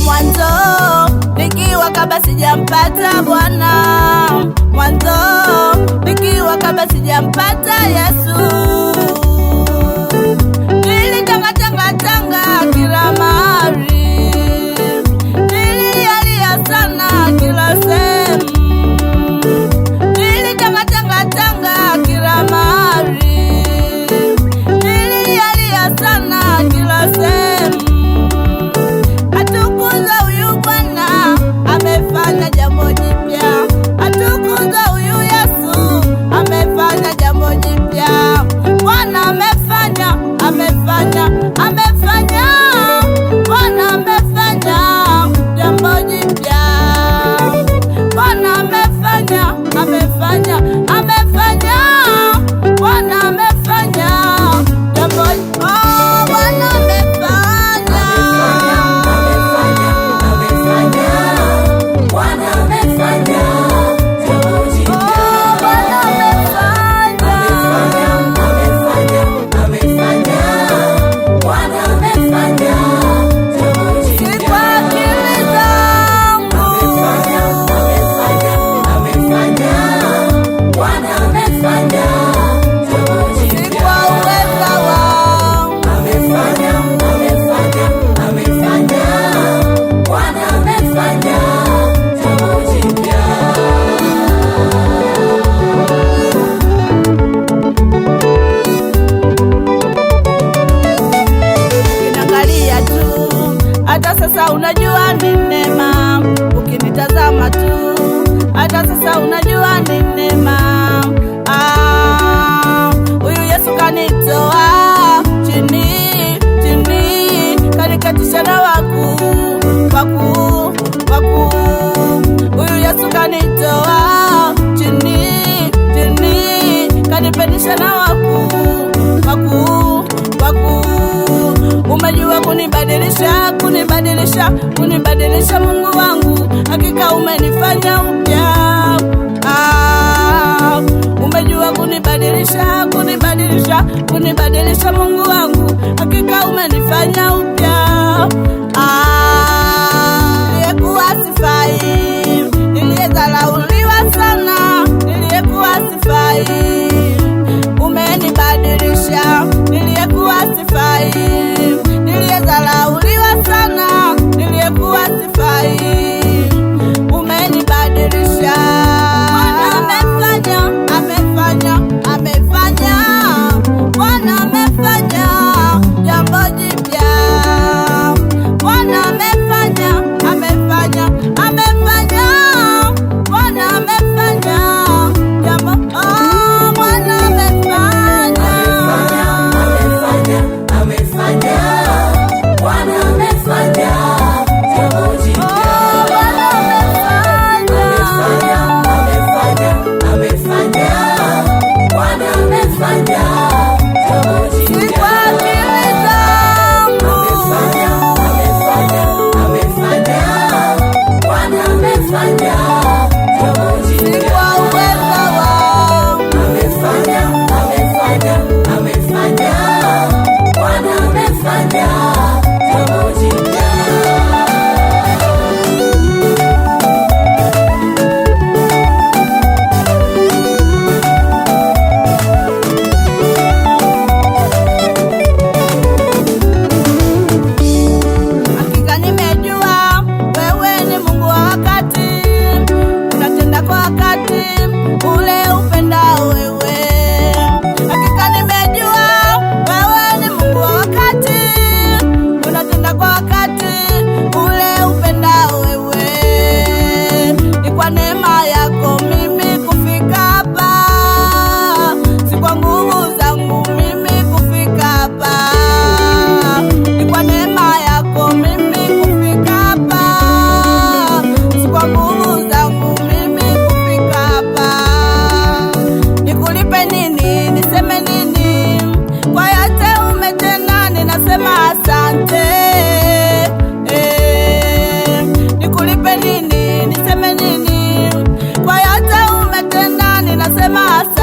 Mwanzo nikiwa kabla sijampata Bwana, mwanzo nikiwa kabla sijampata Yesu, nilitangatanga kila mahali, nililia sana kila sehemu, nilitangatanga kila mahali, nililia sana kila sehemu. Atukuza huyu Bwana, amefanya jambo jipya. Atukuza huyu Yesu, amefanya jambo jipya. Bwana amefanya, amefanya, amefanya. Bwana amefanya jambo jipya. Bwana amefanya, amefanya, amefanya. Bwana amefanya jambo jipya. Bwana hata sasa unajua ni neema, ukinitazama tu, hata sasa unajua ni neema. Huyu Yesu kanitoa chini, kanikatisha na wakuu. Huyu Yesu kanitoa chini, kanipandisha na wakuu. Umejua kunibadilisha Mungu wangu, hakika umenifanya upya. Umejua kunibadilisha Mungu wangu, hakika umenifanya upya. Niliyekuwa sifai, niliyedharauliwa sana, niliyekuwa sifai, umenibadilisha. Niliyekuwa sifai, niliyedharauliwa sana, niliyekuwa sifai, umenibadilisha. Bwana amefanya, amefanya, amefanya. Bwana amefanya jambo jipya. nasema